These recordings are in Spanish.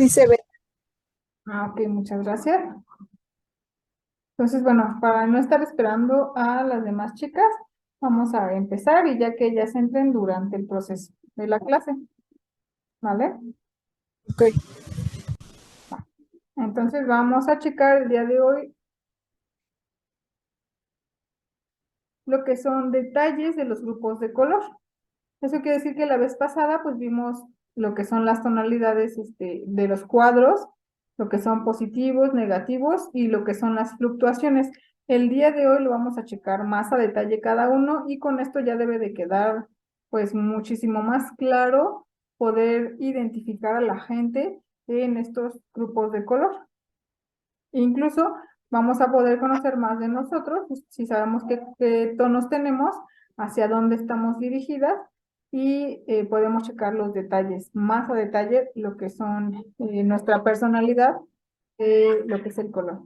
Dice, Ok, muchas gracias. Entonces, bueno, para no estar esperando a las demás chicas, vamos a empezar y ya que ellas entren durante el proceso de la clase, ¿vale? ok, Entonces vamos a checar el día de hoy lo que son detalles de los grupos de color. Eso quiere decir que la vez pasada pues vimos lo que son las tonalidades de los cuadros, lo que son positivos, negativos y lo que son las fluctuaciones. El día de hoy lo vamos a checar más a detalle cada uno y con esto ya debe de quedar pues muchísimo más claro poder identificar a la gente en estos grupos de color. Incluso vamos a poder conocer más de nosotros, si sabemos qué tonos tenemos, hacia dónde estamos dirigidas y podemos checar los detalles, más a detalle lo que son nuestra personalidad, lo que es el color.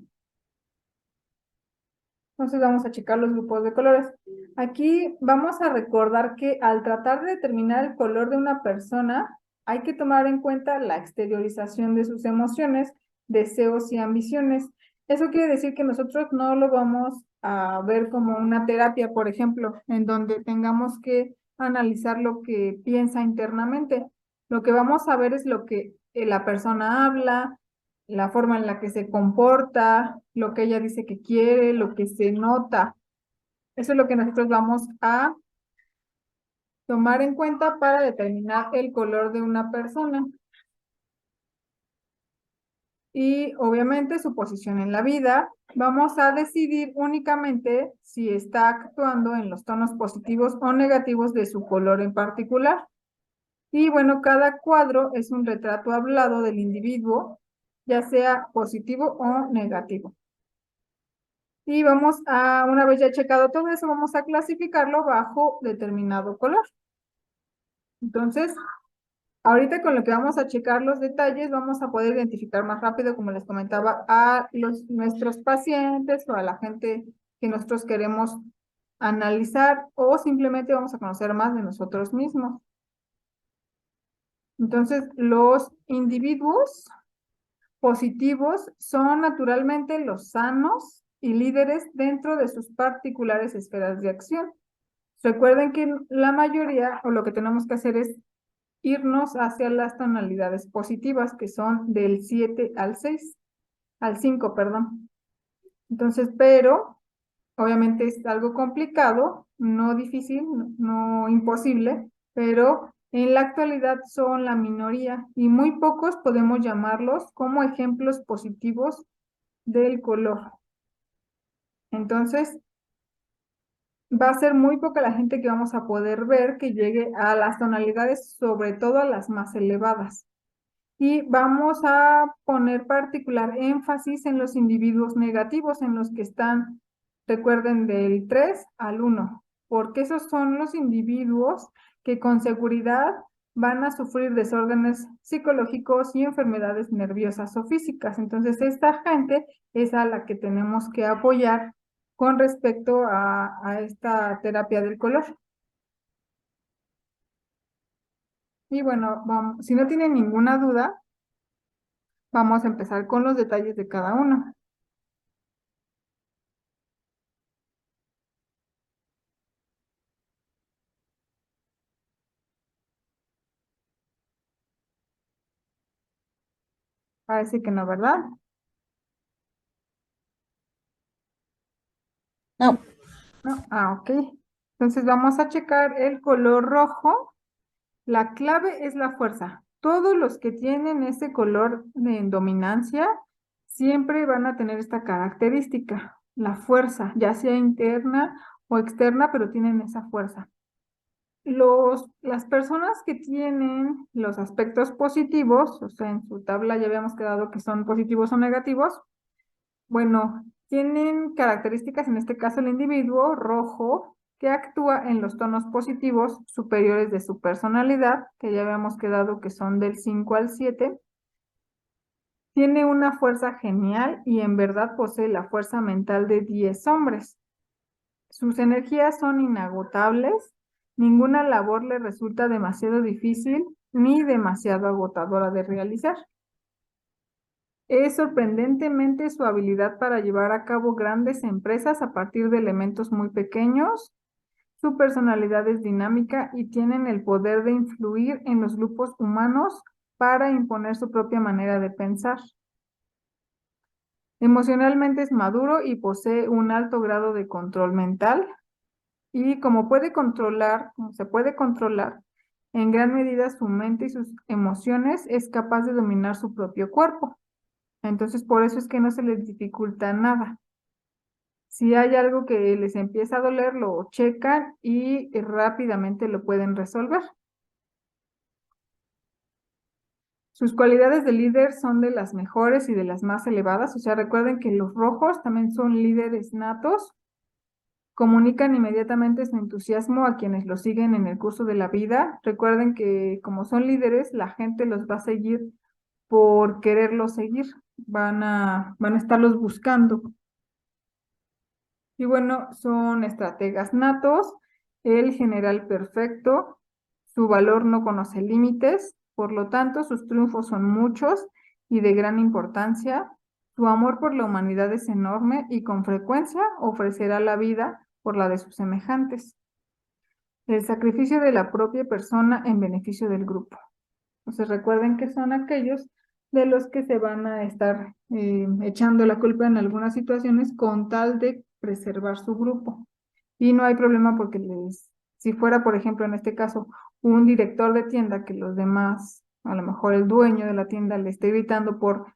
Entonces vamos a checar los grupos de colores. Aquí vamos a recordar que al tratar de determinar el color de una persona, hay que tomar en cuenta la exteriorización de sus emociones, deseos y ambiciones. Eso quiere decir que nosotros no lo vamos a ver como una terapia, por ejemplo, en donde tengamos que analizar lo que piensa internamente. Lo que vamos a ver es lo que la persona habla, la forma en la que se comporta, lo que ella dice que quiere, lo que se nota. Eso es lo que nosotros vamos a tomar en cuenta para determinar el color de una persona. Y obviamente su posición en la vida. Vamos a decidir únicamente si está actuando en los tonos positivos o negativos de su color en particular. Y bueno, cada cuadro es un retrato hablado del individuo, ya sea positivo o negativo. Y vamos a, una vez ya checado todo eso, vamos a clasificarlo bajo determinado color. Entonces, ahorita con lo que vamos a checar los detalles, vamos a poder identificar más rápido, como les comentaba, a nuestros pacientes o a la gente que nosotros queremos analizar o simplemente vamos a conocer más de nosotros mismos. Entonces, los individuos positivos son naturalmente los sanos y líderes dentro de sus particulares esferas de acción. Recuerden que la mayoría, o lo que tenemos que hacer es irnos hacia las tonalidades positivas, que son del 7 al 6, al 5, perdón. Entonces, pero obviamente es algo complicado, no difícil, no imposible, pero en la actualidad son la minoría y muy pocos podemos llamarlos como ejemplos positivos del color. Entonces, va a ser muy poca la gente que vamos a poder ver que llegue a las tonalidades, sobre todo a las más elevadas. Y vamos a poner particular énfasis en los individuos negativos, en los que están, recuerden, del 3 al 1, porque esos son los individuos que con seguridad van a sufrir desórdenes psicológicos y enfermedades nerviosas o físicas. Entonces, esta gente es a la que tenemos que apoyar con respecto a esta terapia del color. Y bueno, vamos, si no tienen ninguna duda, vamos a empezar con los detalles de cada uno. Parece que no, ¿verdad? no, No. Ok. Entonces vamos a checar el color rojo. La clave es la fuerza. Todos los que tienen ese color de dominancia siempre van a tener esta característica, la fuerza, ya sea interna o externa, pero tienen esa fuerza. Las personas que tienen los aspectos positivos, o sea, en su tabla ya habíamos quedado que son positivos o negativos. Bueno, tienen características, en este caso el individuo rojo, que actúa en los tonos positivos superiores de su personalidad, que ya habíamos quedado que son del 5 al 7. Tiene una fuerza genial y en verdad posee la fuerza mental de 10 hombres. Sus energías son inagotables, ninguna labor le resulta demasiado difícil ni demasiado agotadora de realizar. Es sorprendentemente su habilidad para llevar a cabo grandes empresas a partir de elementos muy pequeños. Su personalidad es dinámica y tienen el poder de influir en los grupos humanos para imponer su propia manera de pensar. Emocionalmente es maduro y posee un alto grado de control mental y como se puede controlar, en gran medida su mente y sus emociones, es capaz de dominar su propio cuerpo. Entonces, por eso es que no se les dificulta nada. Si hay algo que les empieza a doler, lo checan y rápidamente lo pueden resolver. Sus cualidades de líder son de las mejores y de las más elevadas. O sea, recuerden que los rojos también son líderes natos. Comunican inmediatamente su entusiasmo a quienes los siguen en el curso de la vida. Recuerden que como son líderes, la gente los va a seguir por quererlos seguir. Van a estarlos buscando. Y bueno, son estrategas natos, el general perfecto, su valor no conoce límites, por lo tanto sus triunfos son muchos y de gran importancia. Su amor por la humanidad es enorme y con frecuencia ofrecerá la vida por la de sus semejantes. El sacrificio de la propia persona en beneficio del grupo. Entonces recuerden que son aquellos de los que se van a estar echando la culpa en algunas situaciones con tal de preservar su grupo. Y no hay problema porque si fuera, por ejemplo, en este caso, un director de tienda que los demás, a lo mejor el dueño de la tienda le esté gritando por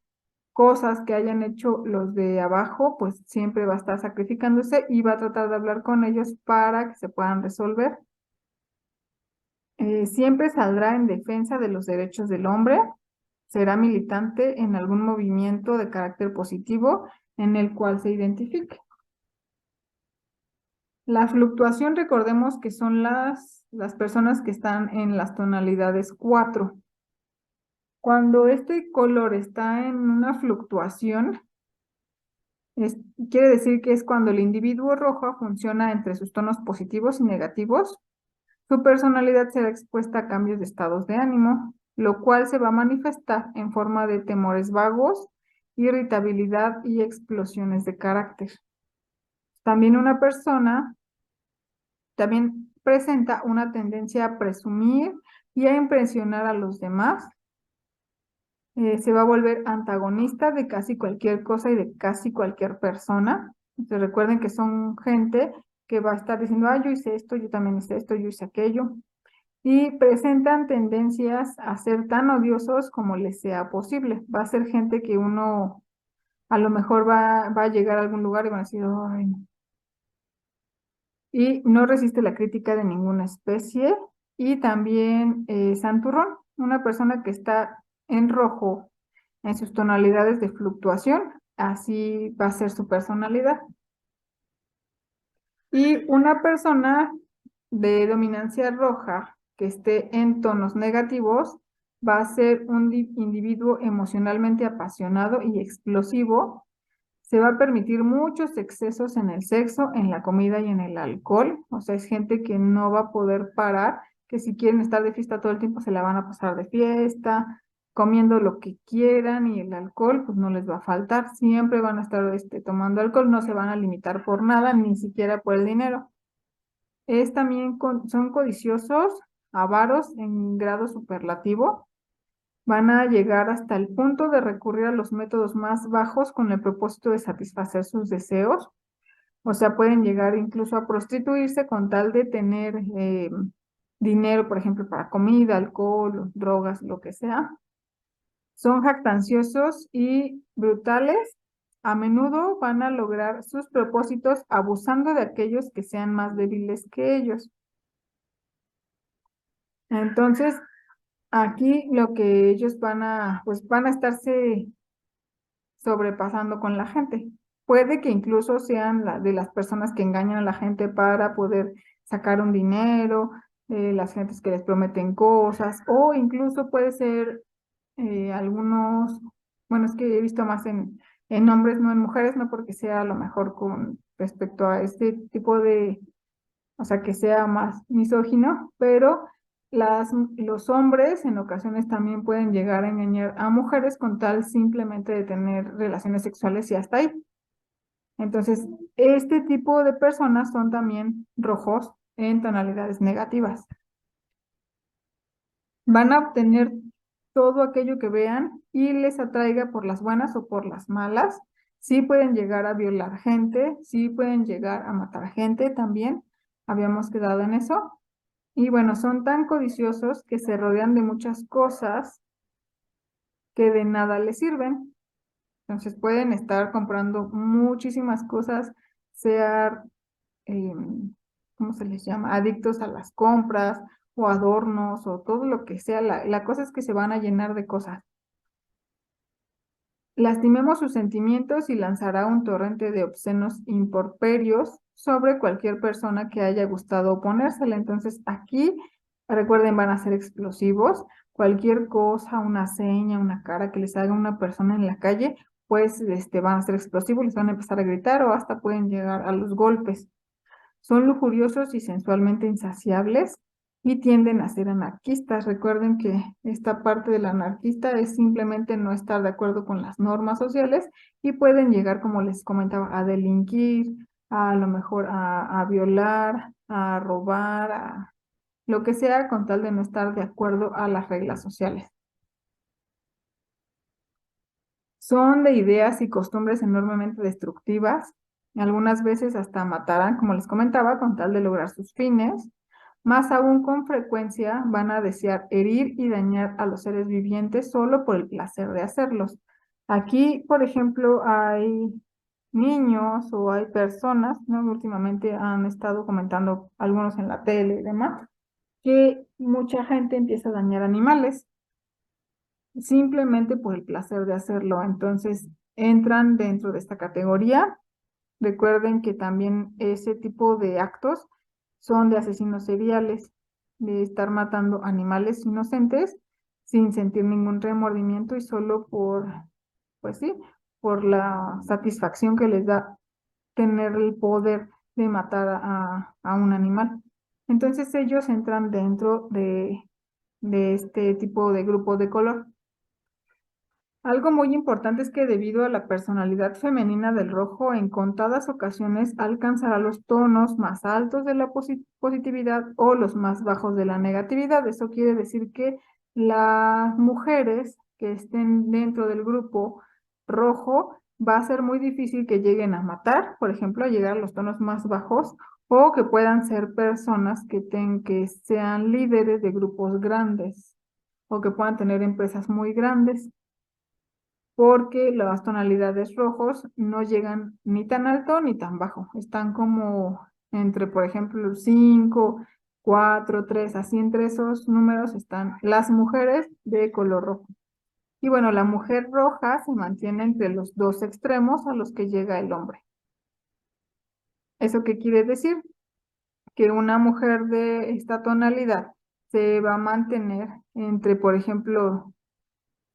cosas que hayan hecho los de abajo, pues siempre va a estar sacrificándose y va a tratar de hablar con ellos para que se puedan resolver. Siempre saldrá en defensa de los derechos del hombre, será militante en algún movimiento de carácter positivo en el cual se identifique. La fluctuación, recordemos que son las personas que están en las tonalidades 4. Cuando este color está en una fluctuación, quiere decir que es cuando el individuo rojo funciona entre sus tonos positivos y negativos. Su personalidad será expuesta a cambios de estados de ánimo, lo cual se va a manifestar en forma de temores vagos, irritabilidad y explosiones de carácter. También una persona también presenta una tendencia a presumir y a impresionar a los demás. Se va a volver antagonista de casi cualquier cosa y de casi cualquier persona. Entonces recuerden que son gente que va a estar diciendo, yo hice esto, yo también hice esto, yo hice aquello. Y presentan tendencias a ser tan odiosos como les sea posible. Va a ser gente que uno a lo mejor va a llegar a algún lugar y van a decir, ay, no. Y no resiste la crítica de ninguna especie. Y también santurrón, una persona que está en rojo en sus tonalidades de fluctuación, así va a ser su personalidad. Y una persona de dominancia roja que esté en tonos negativos va a ser un individuo emocionalmente apasionado y explosivo. Se va a permitir muchos excesos en el sexo, en la comida y en el alcohol. O sea, es gente que no va a poder parar, que si quieren estar de fiesta todo el tiempo se la van a pasar de fiesta, comiendo lo que quieran y el alcohol pues no les va a faltar. Siempre van a estar tomando alcohol, no se van a limitar por nada, ni siquiera por el dinero. Son codiciosos, avaros en grado superlativo. Van a llegar hasta el punto de recurrir a los métodos más bajos con el propósito de satisfacer sus deseos. O sea, pueden llegar incluso a prostituirse con tal de tener dinero, por ejemplo, para comida, alcohol, drogas, lo que sea. Son jactanciosos y brutales. A menudo van a lograr sus propósitos abusando de aquellos que sean más débiles que ellos. Entonces, aquí lo que ellos pues van a estarse sobrepasando con la gente. Puede que incluso sean de las personas que engañan a la gente para poder sacar un dinero, las gentes que les prometen cosas, o incluso puede ser algunos, bueno, es que he visto más en hombres, no en mujeres, no porque sea a lo mejor con respecto a este tipo de, o sea, que sea más misógino, pero Los hombres en ocasiones también pueden llegar a engañar a mujeres con tal simplemente de tener relaciones sexuales y hasta ahí. Entonces, este tipo de personas son también rojos en tonalidades negativas. Van a obtener todo aquello que vean y les atraiga por las buenas o por las malas. Sí pueden llegar a violar gente, sí pueden llegar a matar gente también. Habíamos quedado en eso. Y bueno, son tan codiciosos que se rodean de muchas cosas que de nada les sirven. Entonces pueden estar comprando muchísimas cosas, sea, ¿cómo se les llama? Adictos a las compras o adornos o todo lo que sea. La cosa es que se van a llenar de cosas. Lastimemos sus sentimientos y lanzará un torrente de obscenos improperios sobre cualquier persona que haya gustado oponérsele. Entonces aquí, recuerden, van a ser explosivos. Cualquier cosa, una seña, una cara que les haga una persona en la calle, pues van a ser explosivos, les van a empezar a gritar o hasta pueden llegar a los golpes. Son lujuriosos y sensualmente insaciables y tienden a ser anarquistas. Recuerden que esta parte del anarquista es simplemente no estar de acuerdo con las normas sociales y pueden llegar, como les comentaba, a delinquir, a lo mejor a violar, a robar, a lo que sea con tal de no estar de acuerdo a las reglas sociales. Son de ideas y costumbres enormemente destructivas, algunas veces hasta matarán, como les comentaba, con tal de lograr sus fines. Más aún, con frecuencia van a desear herir y dañar a los seres vivientes solo por el placer de hacerlos. Aquí, por ejemplo, hay niños o hay personas, ¿no? Últimamente han estado comentando algunos en la tele y demás, que mucha gente empieza a dañar animales simplemente por el placer de hacerlo. Entonces, entran dentro de esta categoría. Recuerden que también ese tipo de actos son de asesinos seriales, de estar matando animales inocentes sin sentir ningún remordimiento y solo por, pues sí, por la satisfacción que les da tener el poder de matar a un animal. Entonces ellos entran dentro de este tipo de grupo de color. Algo muy importante es que debido a la personalidad femenina del rojo, en contadas ocasiones alcanzará los tonos más altos de la positividad o los más bajos de la negatividad. Eso quiere decir que las mujeres que estén dentro del grupo rojo va a ser muy difícil que lleguen a matar, por ejemplo, a llegar a los tonos más bajos o que puedan ser personas que sean líderes de grupos grandes o que puedan tener empresas muy grandes porque las tonalidades rojos no llegan ni tan alto ni tan bajo, están como entre, por ejemplo, 5, 4, 3, así entre esos números están las mujeres de color rojo. Y bueno, la mujer roja se mantiene entre los dos extremos a los que llega el hombre. ¿Eso qué quiere decir? Que una mujer de esta tonalidad se va a mantener entre, por ejemplo,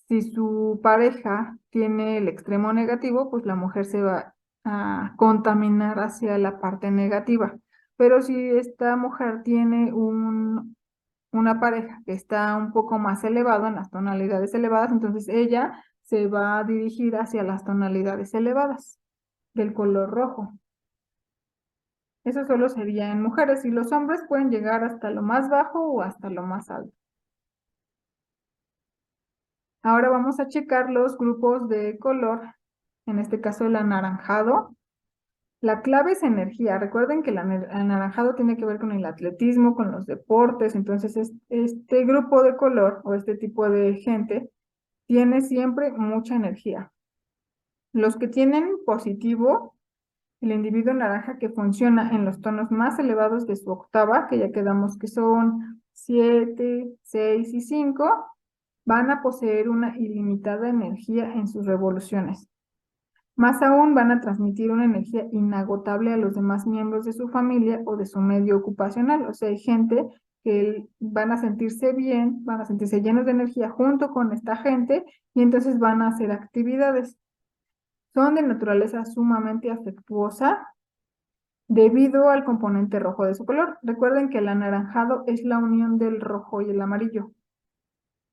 si su pareja tiene el extremo negativo, pues la mujer se va a contaminar hacia la parte negativa. Pero si esta mujer tiene una pareja que está un poco más elevado en las tonalidades elevadas, entonces ella se va a dirigir hacia las tonalidades elevadas del color rojo. Eso solo sería en mujeres y los hombres pueden llegar hasta lo más bajo o hasta lo más alto. Ahora vamos a checar los grupos de color, en este caso el anaranjado. La clave es energía. Recuerden que el anaranjado tiene que ver con el atletismo, con los deportes. Entonces, este grupo de color o este tipo de gente tiene siempre mucha energía. Los que tienen positivo, el individuo naranja que funciona en los tonos más elevados de su octava, que ya quedamos que son 7, 6 y 5, van a poseer una ilimitada energía en sus revoluciones. Más aún van a transmitir una energía inagotable a los demás miembros de su familia o de su medio ocupacional. O sea, hay gente que van a sentirse bien, van a sentirse llenos de energía junto con esta gente y entonces van a hacer actividades. Son de naturaleza sumamente afectuosa debido al componente rojo de su color. Recuerden que el anaranjado es la unión del rojo y el amarillo.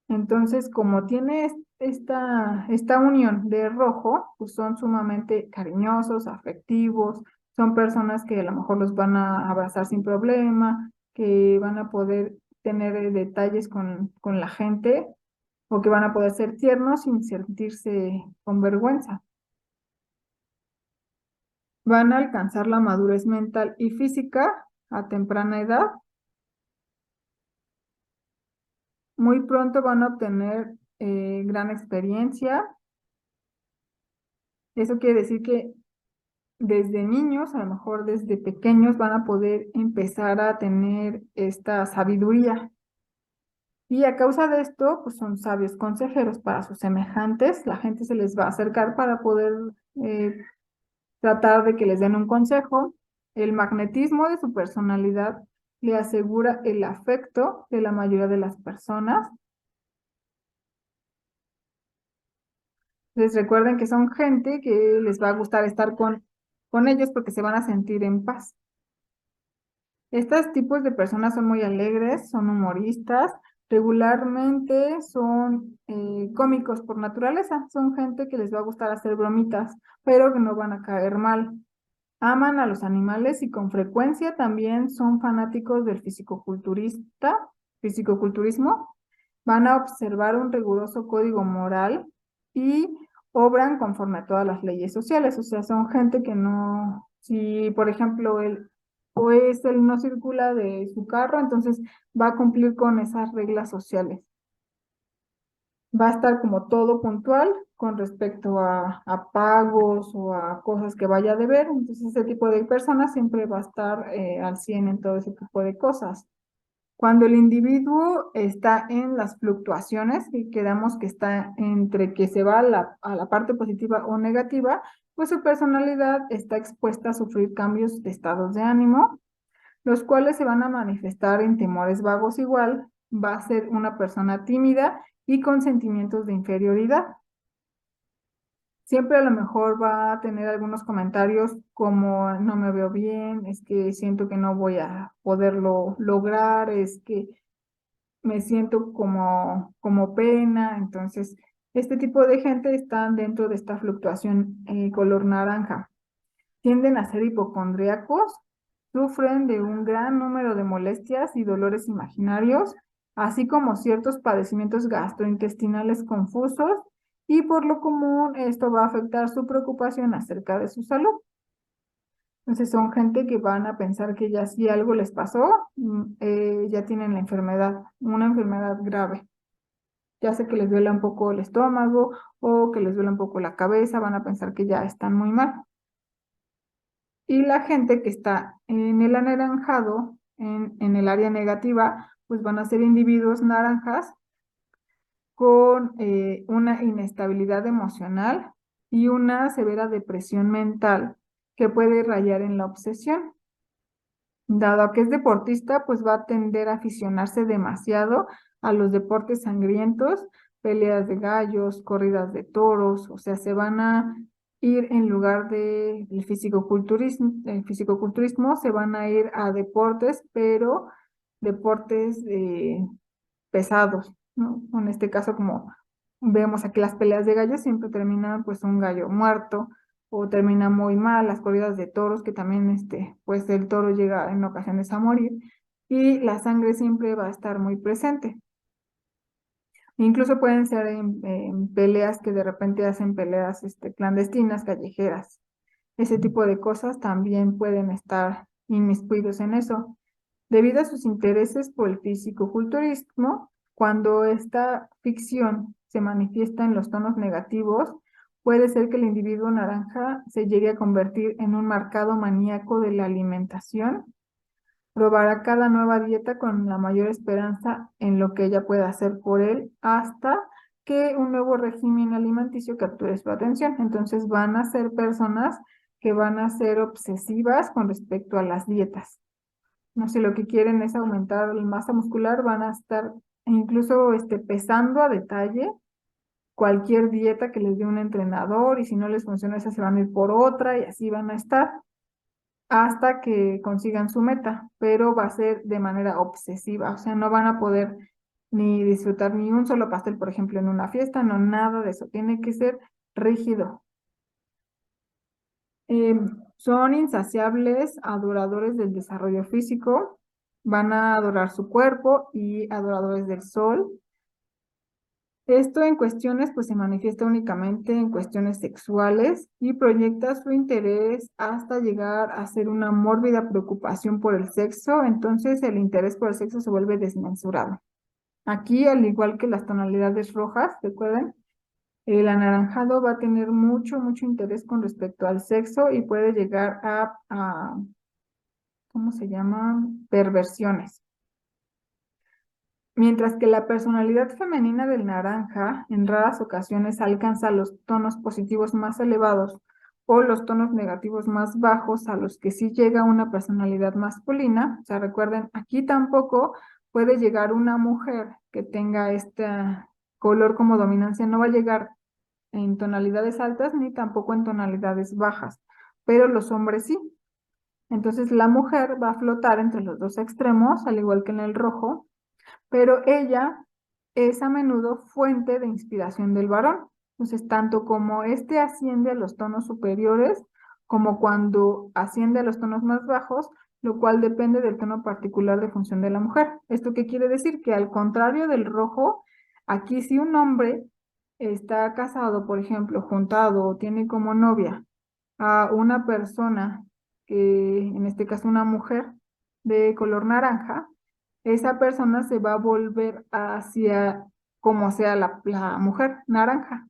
Entonces, como tiene esta unión de rojo, pues son sumamente cariñosos, afectivos, son personas que a lo mejor los van a abrazar sin problema, que van a poder tener detalles con la gente o que van a poder ser tiernos sin sentirse con vergüenza. Van a alcanzar la madurez mental y física a temprana edad. Muy pronto van a obtener gran experiencia. Eso quiere decir que desde niños, a lo mejor desde pequeños, van a poder empezar a tener esta sabiduría. Y a causa de esto, pues son sabios consejeros para sus semejantes. La gente se les va a acercar para poder eh, tratar de que les den un consejo. El magnetismo de su personalidad le asegura el afecto de la mayoría de las personas. Les recuerden que son gente que les va a gustar estar con ellos porque se van a sentir en paz. Estos tipos de personas son muy alegres, son humoristas, regularmente son cómicos por naturaleza, son gente que les va a gustar hacer bromitas, pero que no van a caer mal. Aman a los animales y con frecuencia también son fanáticos del fisicoculturismo. Van a observar un riguroso código moral y obran conforme a todas las leyes sociales. O sea, son gente que no, si por ejemplo él no circula de su carro, entonces va a cumplir con esas reglas sociales. Va a estar como todo puntual con respecto a pagos o a cosas que vaya a deber. Entonces, ese tipo de personas siempre va a estar al 100 en todo ese tipo de cosas. Cuando el individuo está en las fluctuaciones y quedamos que está entre que se va a la parte positiva o negativa, pues su personalidad está expuesta a sufrir cambios de estados de ánimo, los cuales se van a manifestar en temores vagos igual, va a ser una persona tímida y con sentimientos de inferioridad. Siempre a lo mejor va a tener algunos comentarios como no me veo bien, es que siento que no voy a poderlo lograr, es que me siento como pena. Entonces, este tipo de gente están dentro de esta fluctuación color naranja. Tienden a ser hipocondríacos, sufren de un gran número de molestias y dolores imaginarios, así como ciertos padecimientos gastrointestinales confusos, y por lo común esto va a afectar su preocupación acerca de su salud. Entonces son gente que van a pensar que ya si algo les pasó, ya tienen la enfermedad, una enfermedad grave. Ya sea que les duela un poco el estómago o que les duela un poco la cabeza, van a pensar que ya están muy mal. Y la gente que está en el anaranjado, en el área negativa, pues van a ser individuos naranjas con una inestabilidad emocional y una severa depresión mental que puede rayar en la obsesión. Dado que es deportista, pues va a tender a aficionarse demasiado a los deportes sangrientos, peleas de gallos, corridas de toros, o sea, se van a ir en lugar de el fisicoculturismo, se van a ir a deportes, pero deportes pesados, ¿no? En este caso, como vemos aquí las peleas de gallos, siempre terminan pues un gallo muerto o termina muy mal, las corridas de toros, que también pues el toro llega en ocasiones a morir y la sangre siempre va a estar muy presente. Incluso pueden ser en peleas que de repente hacen peleas clandestinas, callejeras. Ese tipo de cosas también pueden estar inmiscuidos en eso. Debido a sus intereses por el fisicoculturismo, cuando esta ficción se manifiesta en los tonos negativos, puede ser que el individuo naranja se llegue a convertir en un marcado maníaco de la alimentación. Probará cada nueva dieta con la mayor esperanza en lo que ella pueda hacer por él hasta que un nuevo régimen alimenticio capture su atención. Entonces van a ser personas que van a ser obsesivas con respecto a las dietas. No sé, lo que quieren es aumentar la masa muscular, van a estar incluso pesando a detalle cualquier dieta que les dé un entrenador, y si no les funciona esa se van a ir por otra y así van a estar hasta que consigan su meta, pero va a ser de manera obsesiva, o sea, no van a poder ni disfrutar ni un solo pastel, por ejemplo, en una fiesta, no, nada de eso, tiene que ser rígido. Son insaciables adoradores del desarrollo físico, van a adorar su cuerpo y adoradores del sol. Esto en cuestiones, pues se manifiesta únicamente en cuestiones sexuales y proyecta su interés hasta llegar a ser una mórbida preocupación por el sexo, entonces el interés por el sexo se vuelve desmesurado. Aquí, al igual que las tonalidades rojas, recuerden, el anaranjado va a tener mucho interés con respecto al sexo y puede llegar a ¿cómo se llama? Perversiones. Mientras que la personalidad femenina del naranja en raras ocasiones alcanza los tonos positivos más elevados o los tonos negativos más bajos a los que sí llega una personalidad masculina. O sea, recuerden, aquí tampoco puede llegar una mujer que tenga este color como dominancia, no va a llegar en tonalidades altas ni tampoco en tonalidades bajas, pero los hombres sí. Entonces la mujer va a flotar entre los dos extremos, al igual que en el rojo, pero ella es a menudo fuente de inspiración del varón. Entonces, tanto como este asciende a los tonos superiores, como cuando asciende a los tonos más bajos, lo cual depende del tono particular de función de la mujer. ¿Esto qué quiere decir? Que al contrario del rojo, aquí si un hombre está casado, por ejemplo, juntado o tiene como novia a una persona, que en este caso una mujer de color naranja, esa persona se va a volver hacia como sea la mujer naranja.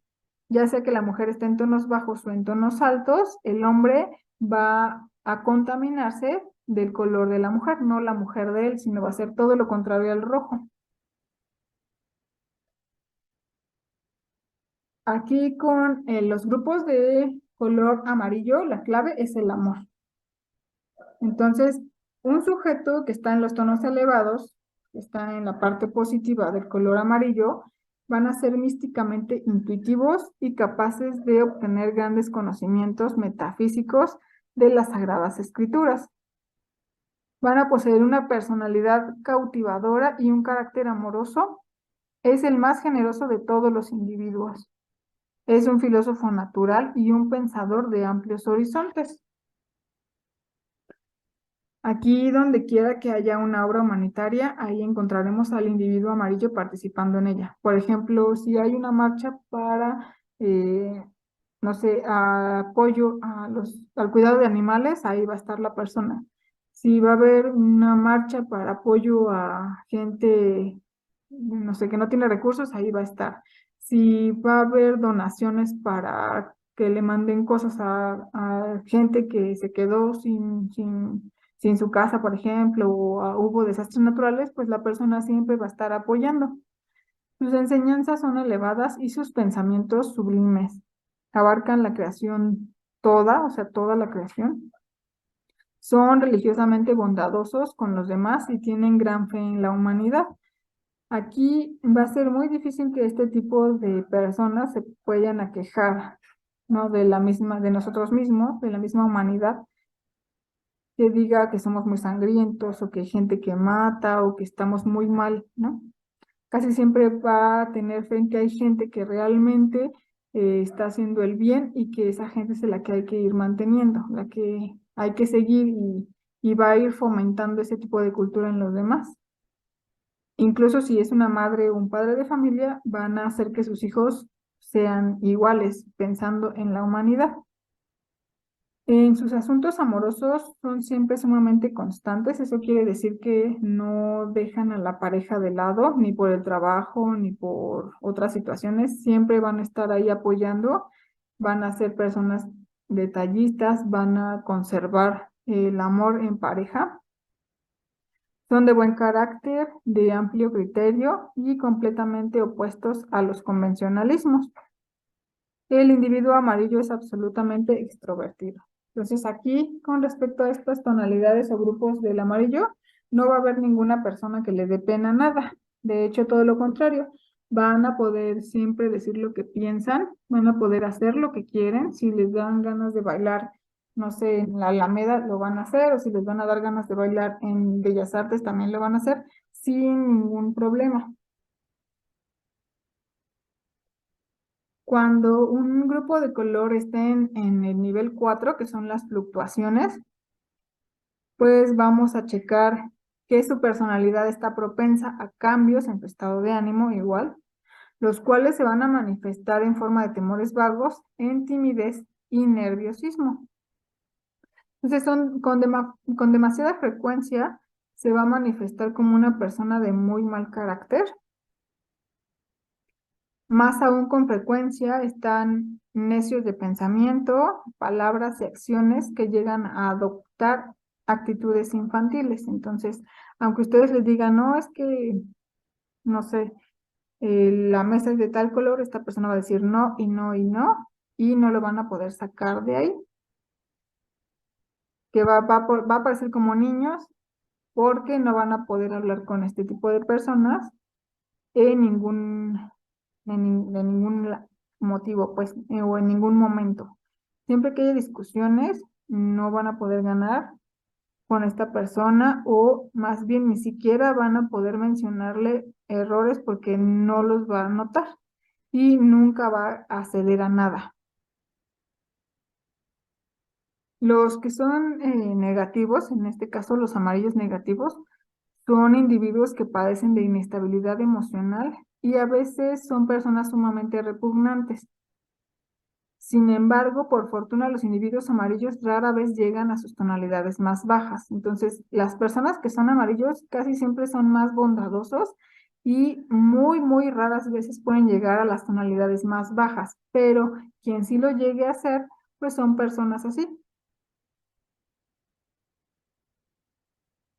Ya sea que la mujer esté en tonos bajos o en tonos altos, el hombre va a contaminarse del color de la mujer, no la mujer de él, sino va a ser todo lo contrario al rojo. Aquí con los grupos de color amarillo, la clave es el amor. Entonces, un sujeto que está en los tonos elevados, que está en la parte positiva del color amarillo, van a ser místicamente intuitivos y capaces de obtener grandes conocimientos metafísicos de las Sagradas Escrituras. Van a poseer una personalidad cautivadora y un carácter amoroso. Es el más generoso de todos los individuos. Es un filósofo natural y un pensador de amplios horizontes. Aquí, donde quiera que haya una obra humanitaria, ahí encontraremos al individuo amarillo participando en ella. Por ejemplo, si hay una marcha para, no sé, apoyo al cuidado de animales, ahí va a estar la persona. Si va a haber una marcha para apoyo a gente, no sé, que no tiene recursos, ahí va a estar. Si va a haber donaciones para que le manden cosas a gente que se quedó si en su casa, por ejemplo, o, hubo desastres naturales, pues la persona siempre va a estar apoyando. Sus enseñanzas son elevadas y sus pensamientos sublimes. Abarcan la creación toda, o sea, toda la creación. Son religiosamente bondadosos con los demás y tienen gran fe en la humanidad. Aquí va a ser muy difícil que este tipo de personas se puedan aquejar, ¿no? De la misma, de nosotros mismos, de la misma humanidad, que diga que somos muy sangrientos o que hay gente que mata o que estamos muy mal, ¿no? Casi siempre va a tener fe en que hay gente que realmente está haciendo el bien y que esa gente es la que hay que ir manteniendo, la que hay que seguir y va a ir fomentando ese tipo de cultura en los demás. Incluso si es una madre o un padre de familia, van a hacer que sus hijos sean iguales, pensando en la humanidad. En sus asuntos amorosos son siempre sumamente constantes, eso quiere decir que no dejan a la pareja de lado, ni por el trabajo, ni por otras situaciones, siempre van a estar ahí apoyando, van a ser personas detallistas, van a conservar el amor en pareja, son de buen carácter, de amplio criterio y completamente opuestos a los convencionalismos. El individuo amarillo es absolutamente extrovertido. Entonces aquí, con respecto a estas tonalidades o grupos del amarillo, no va a haber ninguna persona que le dé pena nada. De hecho, todo lo contrario, van a poder siempre decir lo que piensan, van a poder hacer lo que quieren. Si les dan ganas de bailar no sé, en la Alameda lo van a hacer, o si les van a dar ganas de bailar en Bellas Artes también lo van a hacer sin ningún problema. Cuando un grupo de color esté en el nivel 4, que son las fluctuaciones, pues vamos a checar que su personalidad está propensa a cambios en su estado de ánimo igual, los cuales se van a manifestar en forma de temores vagos, en timidez y nerviosismo. Entonces, con demasiada frecuencia se va a manifestar como una persona de muy mal carácter. Más aún con frecuencia están necios de pensamiento, palabras y acciones que llegan a adoptar actitudes infantiles. Entonces, aunque ustedes les digan, no, es que, no sé, la mesa es de tal color, esta persona va a decir no y no y no, y no lo van a poder sacar de ahí, que va a parecer como niños, porque no van a poder hablar con este tipo de personas en de ningún motivo, pues, o en ningún momento. Siempre que haya discusiones, no van a poder ganar con esta persona, o más bien ni siquiera van a poder mencionarle errores porque no los va a notar y nunca va a ceder a nada. Los que son negativos, en este caso los amarillos negativos, son individuos que padecen de inestabilidad emocional y a veces son personas sumamente repugnantes. Sin embargo, por fortuna, los individuos amarillos rara vez llegan a sus tonalidades más bajas. Entonces, las personas que son amarillos casi siempre son más bondadosos y muy, muy raras veces pueden llegar a las tonalidades más bajas. Pero quien sí lo llegue a hacer, pues son personas así,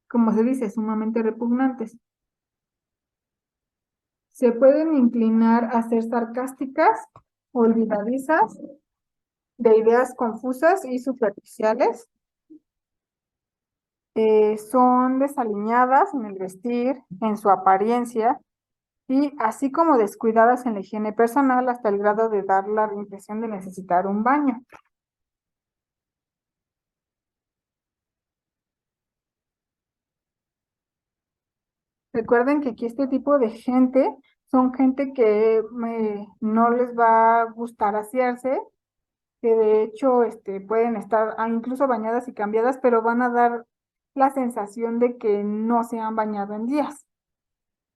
como se dice, sumamente repugnantes. Se pueden inclinar a ser sarcásticas, olvidadizas, de ideas confusas y superficiales. Son desaliñadas en el vestir, en su apariencia, y así como descuidadas en la higiene personal hasta el grado de dar la impresión de necesitar un baño. Recuerden que aquí este tipo de gente son gente que no les va a gustar asearse, que de hecho pueden estar incluso bañadas y cambiadas, pero van a dar la sensación de que no se han bañado en días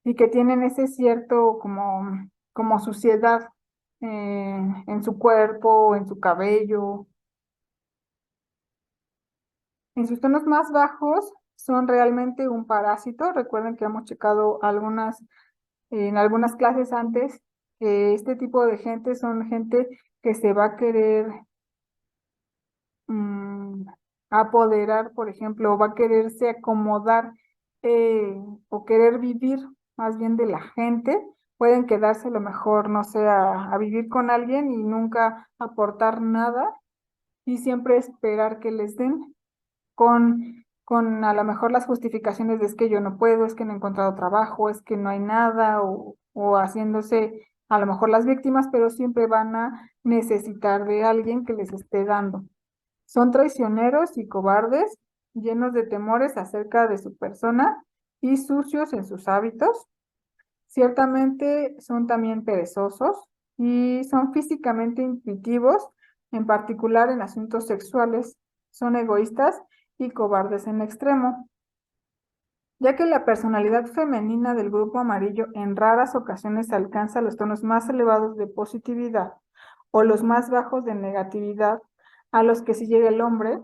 y que tienen ese cierto como suciedad en su cuerpo, en su cabello. En sus tonos más bajos son realmente un parásito. Recuerden que hemos checado en algunas clases antes, que este tipo de gente son gente que se va a querer mm, apoderar, por ejemplo, o va a quererse acomodar o querer vivir más bien de la gente. Pueden quedarse a lo mejor, no sé, a vivir con alguien y nunca aportar nada y siempre esperar que les den con a lo mejor las justificaciones de es que yo no puedo, es que no he encontrado trabajo, es que no hay nada, o haciéndose a lo mejor las víctimas, pero siempre van a necesitar de alguien que les esté dando. Son traicioneros y cobardes, llenos de temores acerca de su persona y sucios en sus hábitos. Ciertamente son también perezosos y son físicamente intuitivos, en particular en asuntos sexuales. Son egoístas y cobardes en extremo, ya que la personalidad femenina del grupo amarillo en raras ocasiones alcanza los tonos más elevados de positividad o los más bajos de negatividad, a los que si llega el hombre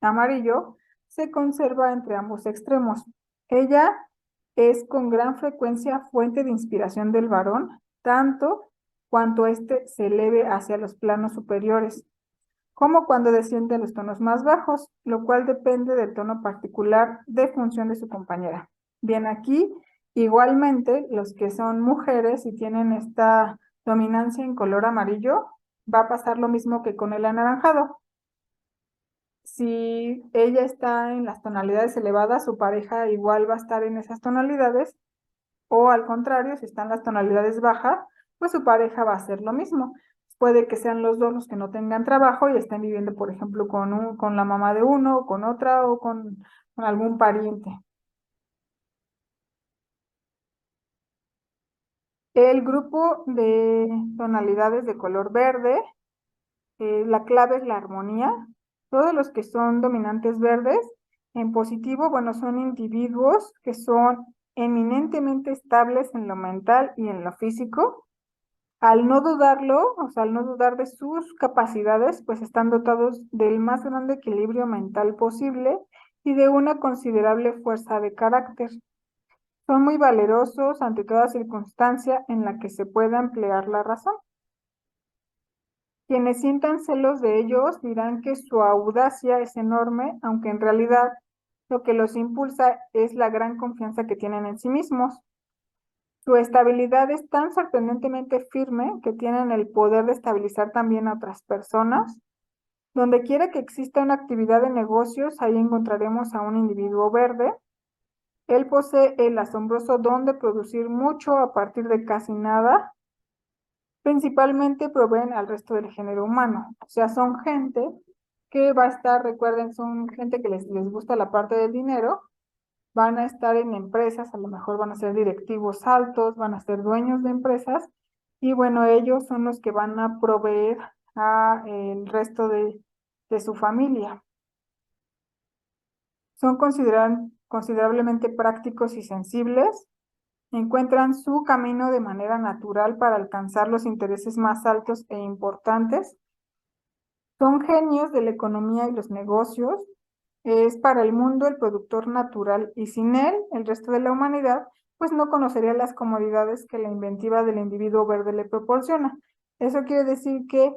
amarillo se conserva entre ambos extremos. Ella es con gran frecuencia fuente de inspiración del varón, tanto cuanto éste se eleve hacia los planos superiores, como cuando desciende a los tonos más bajos, lo cual depende del tono particular de función de su compañera. Bien, aquí igualmente los que son mujeres y tienen esta dominancia en color amarillo, va a pasar lo mismo que con el anaranjado. Si ella está en las tonalidades elevadas, su pareja igual va a estar en esas tonalidades, o al contrario, si está en las tonalidades bajas, pues su pareja va a hacer lo mismo. puede que sean los dos los que no tengan trabajo y estén viviendo, por ejemplo, con la mamá de uno, o con otra, o con algún pariente. El grupo de tonalidades de color verde, la clave es la armonía. Todos los que son dominantes verdes, en positivo, bueno, son individuos que son eminentemente estables en lo mental y en lo físico. Al no dudarlo, o sea, al no dudar de sus capacidades, pues están dotados del más grande equilibrio mental posible y de una considerable fuerza de carácter. Son muy valerosos ante toda circunstancia en la que se pueda emplear la razón. Quienes sientan celos de ellos dirán que su audacia es enorme, aunque en realidad lo que los impulsa es la gran confianza que tienen en sí mismos. Su estabilidad es tan sorprendentemente firme que tienen el poder de estabilizar también a otras personas. Donde quiera que exista una actividad de negocios, ahí encontraremos a un individuo verde. Él posee el asombroso don de producir mucho a partir de casi nada. Principalmente proveen al resto del género humano. O sea, son gente que va a estar, recuerden, son gente que les gusta la parte del dinero, van a estar en empresas, a lo mejor van a ser directivos altos, van a ser dueños de empresas, y bueno, ellos son los que van a proveer a el resto de su familia. Son considerablemente prácticos y sensibles, encuentran su camino de manera natural para alcanzar los intereses más altos e importantes. Son genios de la economía y los negocios. Es para el mundo el productor natural y sin él, el resto de la humanidad, pues no conocería las comodidades que la inventiva del individuo verde le proporciona. Eso quiere decir que,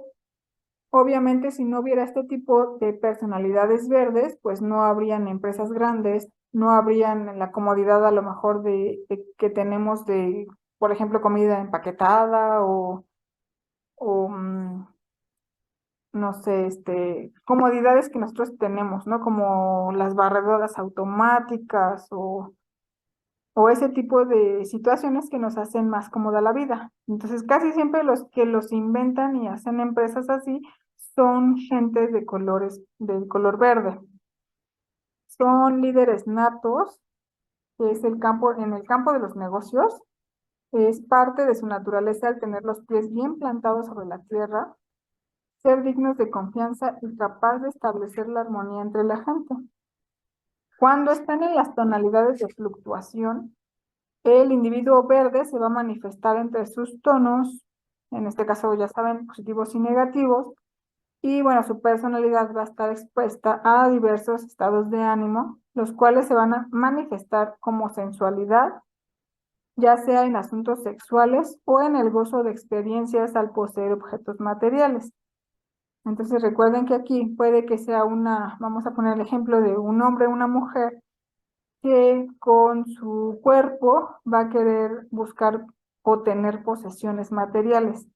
obviamente, si no hubiera este tipo de personalidades verdes, pues no habrían empresas grandes, no habrían la comodidad a lo mejor de que tenemos de, por ejemplo, comida empaquetada o no sé, comodidades que nosotros tenemos, ¿no? Como las barredoras automáticas o ese tipo de situaciones que nos hacen más cómoda la vida. Entonces, casi siempre los que los inventan y hacen empresas así son gentes de color verde. Son líderes natos, que es en el campo de los negocios, es parte de su naturaleza el tener los pies bien plantados sobre la tierra, ser dignos de confianza y capaz de establecer la armonía entre la gente. Cuando están en las tonalidades de fluctuación, el individuo verde se va a manifestar entre sus tonos, en este caso ya saben, positivos y negativos, y bueno, su personalidad va a estar expuesta a diversos estados de ánimo, los cuales se van a manifestar como sensualidad, ya sea en asuntos sexuales o en el gozo de experiencias al poseer objetos materiales. Entonces recuerden que aquí puede que sea vamos a poner el ejemplo de un hombre o una mujer que con su cuerpo va a querer buscar o tener posesiones materiales.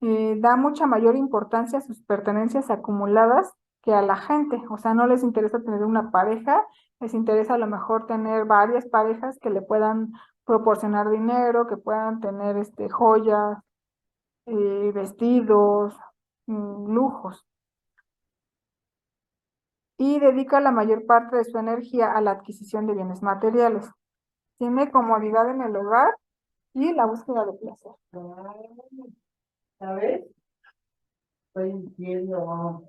Da mucha mayor importancia a sus pertenencias acumuladas que a la gente. O sea, no les interesa tener una pareja, les interesa a lo mejor tener varias parejas que le puedan proporcionar dinero, que puedan tener joyas, vestidos, lujos. Y dedica la mayor parte de su energía a la adquisición de bienes materiales. Tiene comodidad en el hogar y la búsqueda de placer. ¿Sabes? Estoy diciendo.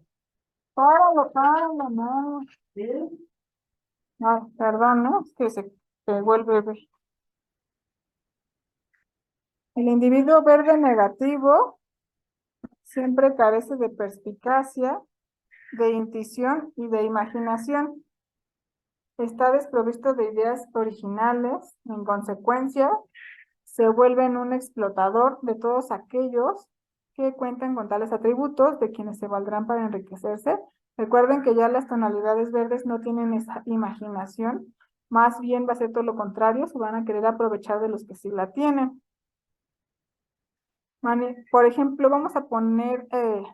Páralo, no. ¿Sí? No, perdón, ¿no? Es que se vuelve. El individuo verde negativo siempre carece de perspicacia, de intuición y de imaginación. Está desprovisto de ideas originales, en consecuencia, se vuelven un explotador de todos aquellos que cuentan con tales atributos, de quienes se valdrán para enriquecerse. Recuerden que ya las tonalidades verdes no tienen esa imaginación, más bien va a ser todo lo contrario, se van a querer aprovechar de los que sí la tienen. Por ejemplo, vamos a poner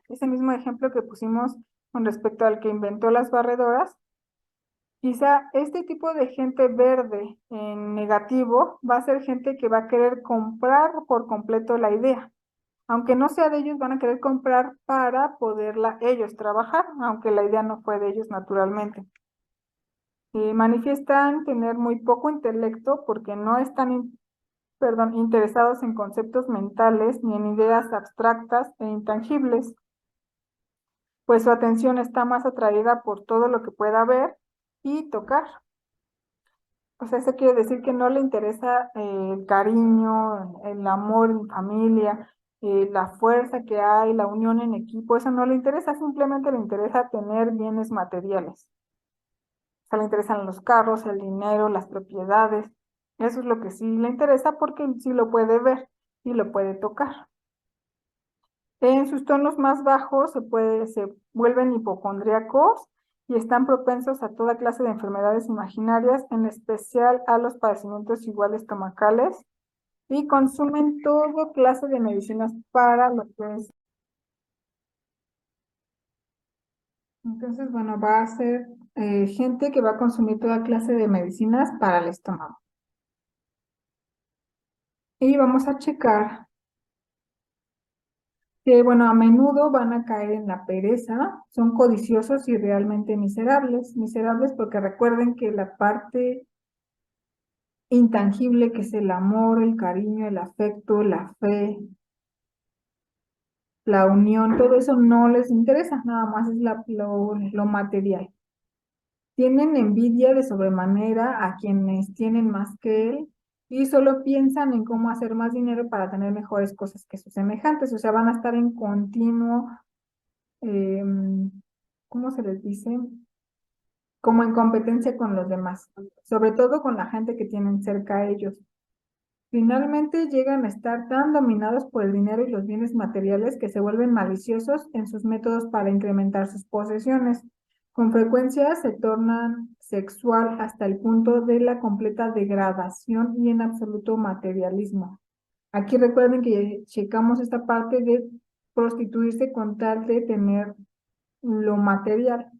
ese mismo ejemplo que pusimos con respecto al que inventó las barredoras. Quizá este tipo de gente verde en negativo va a ser gente que va a querer comprar por completo la idea. Aunque no sea de ellos, van a querer comprar para poderla ellos trabajar, aunque la idea no fue de ellos naturalmente. Manifiestan tener muy poco intelecto porque no están interesados en conceptos mentales ni en ideas abstractas e intangibles, pues su atención está más atraída por todo lo que pueda ver y tocar. O sea, eso quiere decir que no le interesa el cariño, el amor en familia, la fuerza que hay, la unión en equipo, eso no le interesa, simplemente le interesa tener bienes materiales. O sea, le interesan los carros, el dinero, las propiedades. Eso es lo que sí le interesa porque sí lo puede ver y lo puede tocar. En sus tonos más bajos se vuelven hipocondríacos y están propensos a toda clase de enfermedades imaginarias, en especial a los padecimientos iguales estomacales, y consumen toda clase de medicinas para lo que es. Entonces, bueno, va a ser gente que va a consumir toda clase de medicinas para el estómago. Y vamos a checar que, bueno, a menudo van a caer en la pereza, son codiciosos y realmente miserables. Miserables porque recuerden que la parte intangible, que es el amor, el cariño, el afecto, la fe, la unión, todo eso no les interesa, nada más es lo material. Tienen envidia de sobremanera a quienes tienen más que él y solo piensan en cómo hacer más dinero para tener mejores cosas que sus semejantes, o sea, van a estar en continuo, ¿cómo se les dice? Como en competencia con los demás, sobre todo con la gente que tienen cerca a ellos. Finalmente llegan a estar tan dominados por el dinero y los bienes materiales que se vuelven maliciosos en sus métodos para incrementar sus posesiones. Con frecuencia se tornan sexual hasta el punto de la completa degradación y en absoluto materialismo. Aquí recuerden que checamos esta parte de prostituirse con tal de tener lo material.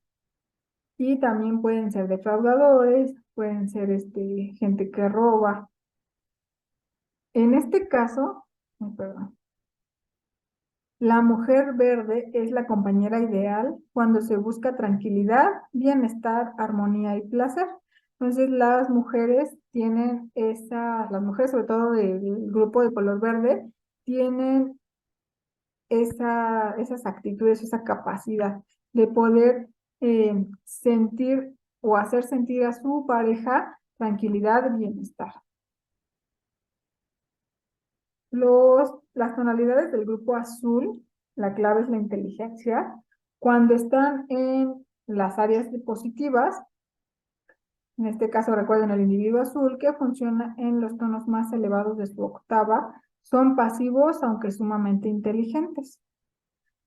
Y también pueden ser defraudadores, pueden ser gente que roba. En este caso, perdón, la mujer verde es la compañera ideal cuando se busca tranquilidad, bienestar, armonía y placer. Entonces las mujeres las mujeres sobre todo del grupo de color verde, tienen esas actitudes, esa capacidad de poder sentir o hacer sentir a su pareja tranquilidad, bienestar. Las tonalidades del grupo azul, la clave es la inteligencia. Cuando están en las áreas positivas, en este caso recuerden el individuo azul que funciona en los tonos más elevados de su octava, son pasivos aunque sumamente inteligentes.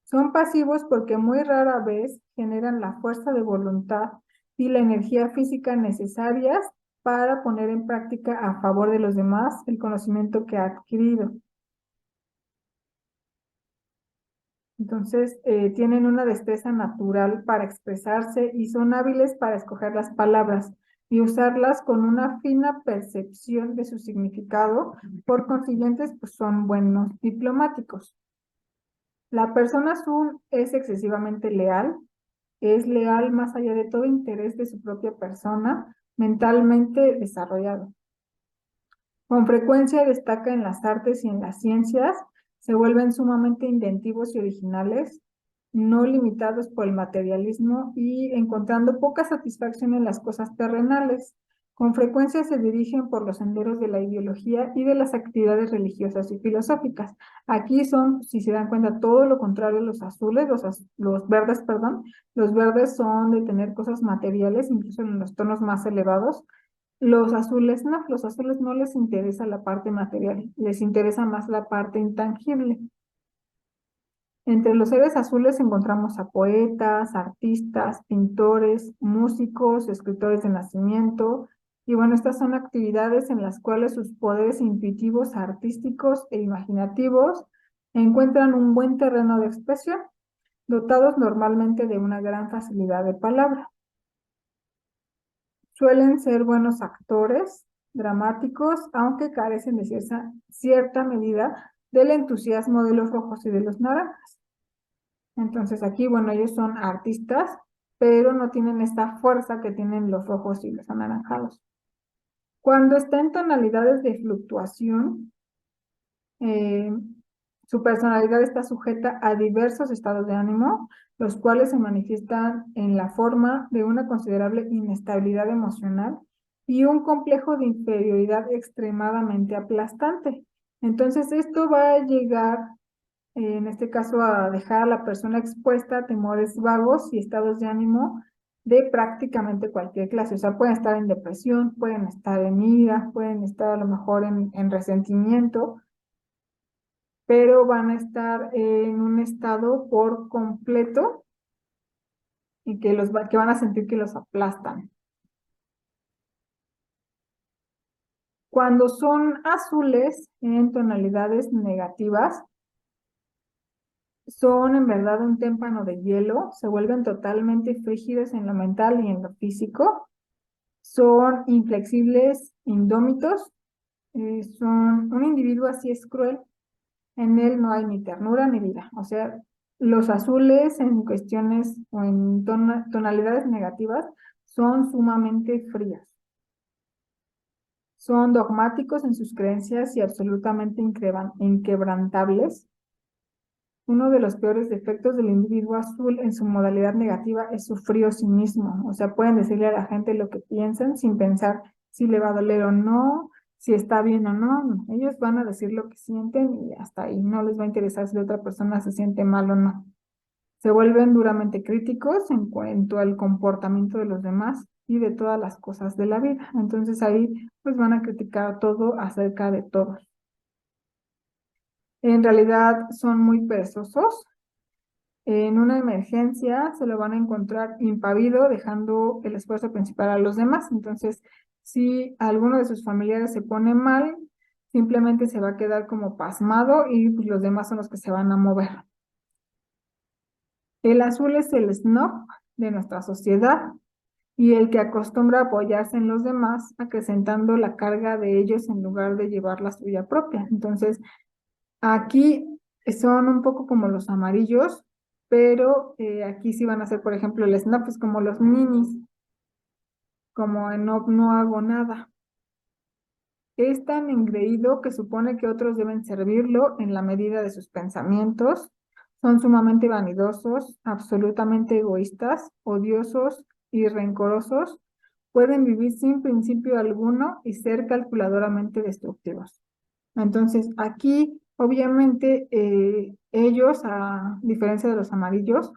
Son pasivos porque muy rara vez generan la fuerza de voluntad y la energía física necesarias para poner en práctica a favor de los demás el conocimiento que ha adquirido. Entonces, tienen una destreza natural para expresarse y son hábiles para escoger las palabras y usarlas con una fina percepción de su significado. Por consiguiente, pues son buenos diplomáticos. La persona azul es excesivamente leal, es leal más allá de todo interés de su propia persona, mentalmente desarrollado. Con frecuencia destaca en las artes y en las ciencias, se vuelven sumamente inventivos y originales, no limitados por el materialismo y encontrando poca satisfacción en las cosas terrenales. Con frecuencia se dirigen por los senderos de la ideología y de las actividades religiosas y filosóficas. Aquí son, si se dan cuenta, todo lo contrario los azules, los verdes, perdón. Los verdes son de tener cosas materiales, incluso en los tonos más elevados. Los azules no les interesa la parte material, les interesa más la parte intangible. Entre los seres azules encontramos a poetas, artistas, pintores, músicos, escritores de nacimiento, y bueno, estas son actividades en las cuales sus poderes intuitivos, artísticos e imaginativos encuentran un buen terreno de expresión, dotados normalmente de una gran facilidad de palabra. Suelen ser buenos actores dramáticos, aunque carecen de cierta medida del entusiasmo de los rojos y de los naranjas. Entonces aquí, bueno, ellos son artistas, pero no tienen esta fuerza que tienen los rojos y los anaranjados. Cuando está en tonalidades de fluctuación, eh, su personalidad está sujeta a diversos estados de ánimo, los cuales se manifiestan en la forma de una considerable inestabilidad emocional y un complejo de inferioridad extremadamente aplastante. Entonces, esto va a llegar, en este caso, a dejar a la persona expuesta a temores vagos y estados de ánimo de prácticamente cualquier clase. O sea, pueden estar en depresión, pueden estar en ira, pueden estar a lo mejor en resentimiento, pero van a estar en un estado por completo y que van a sentir que los aplastan. Cuando son azules en tonalidades negativas, son en verdad un témpano de hielo, se vuelven totalmente frígidos en lo mental y en lo físico, son inflexibles, indómitos, son un individuo así es cruel. En él no hay ni ternura ni vida. O sea, los azules en cuestiones o en tonalidades negativas son sumamente fríos. Son dogmáticos en sus creencias y absolutamente inquebrantables. Uno de los peores defectos del individuo azul en su modalidad negativa es su frío cinismo. O sea, pueden decirle a la gente lo que piensan sin pensar si le va a doler o no, si está bien o no. Ellos van a decir lo que sienten y hasta ahí. No les va a interesar si la otra persona se siente mal o no. Se vuelven duramente críticos en cuanto al comportamiento de los demás y de todas las cosas de la vida. Entonces ahí pues van a criticar todo acerca de todos. En realidad son muy perezosos. En una emergencia se lo van a encontrar impávido, dejando el esfuerzo principal a los demás. Entonces, si alguno de sus familiares se pone mal, simplemente se va a quedar como pasmado y pues, los demás son los que se van a mover. El azul es el snob de nuestra sociedad y el que acostumbra a apoyarse en los demás, acrecentando la carga de ellos en lugar de llevar la suya propia. Entonces, aquí son un poco como los amarillos, pero aquí sí van a ser, por ejemplo, el snap es como los ninis, como en no hago nada. Es tan engreído que supone que otros deben servirlo en la medida de sus pensamientos. Son sumamente vanidosos, absolutamente egoístas, odiosos y rencorosos. Pueden vivir sin principio alguno y ser calculadoramente destructivos. Entonces, aquí, obviamente, ellos, a diferencia de los amarillos,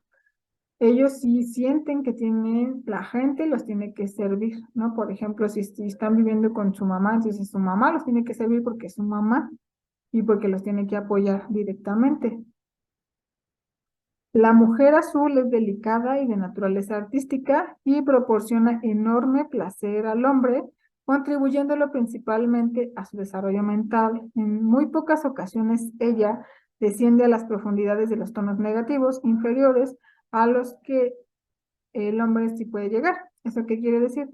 ellos sí sienten que tienen, la gente los tiene que servir, ¿no? Por ejemplo, si están viviendo con su mamá, entonces su mamá los tiene que servir porque es su mamá y porque los tiene que apoyar directamente. La mujer azul es delicada y de naturaleza artística y proporciona enorme placer al hombre, contribuyéndolo principalmente a su desarrollo mental. En muy pocas ocasiones ella desciende a las profundidades de los tonos negativos inferiores a los que el hombre sí puede llegar. ¿Eso qué quiere decir?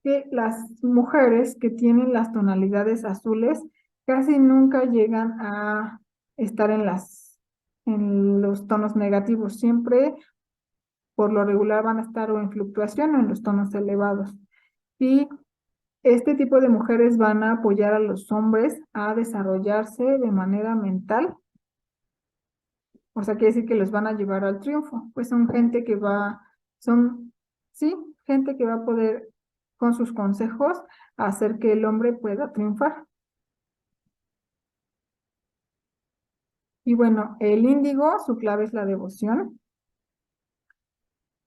Que las mujeres que tienen las tonalidades azules casi nunca llegan a estar en los tonos negativos. Siempre, por lo regular, van a estar o en fluctuación o en los tonos elevados. Y este tipo de mujeres van a apoyar a los hombres a desarrollarse de manera mental. O sea, quiere decir que los van a llevar al triunfo. Pues son gente que va, son, sí, gente que va a poder, con sus consejos, hacer que el hombre pueda triunfar. Y bueno, el índigo, su clave es la devoción.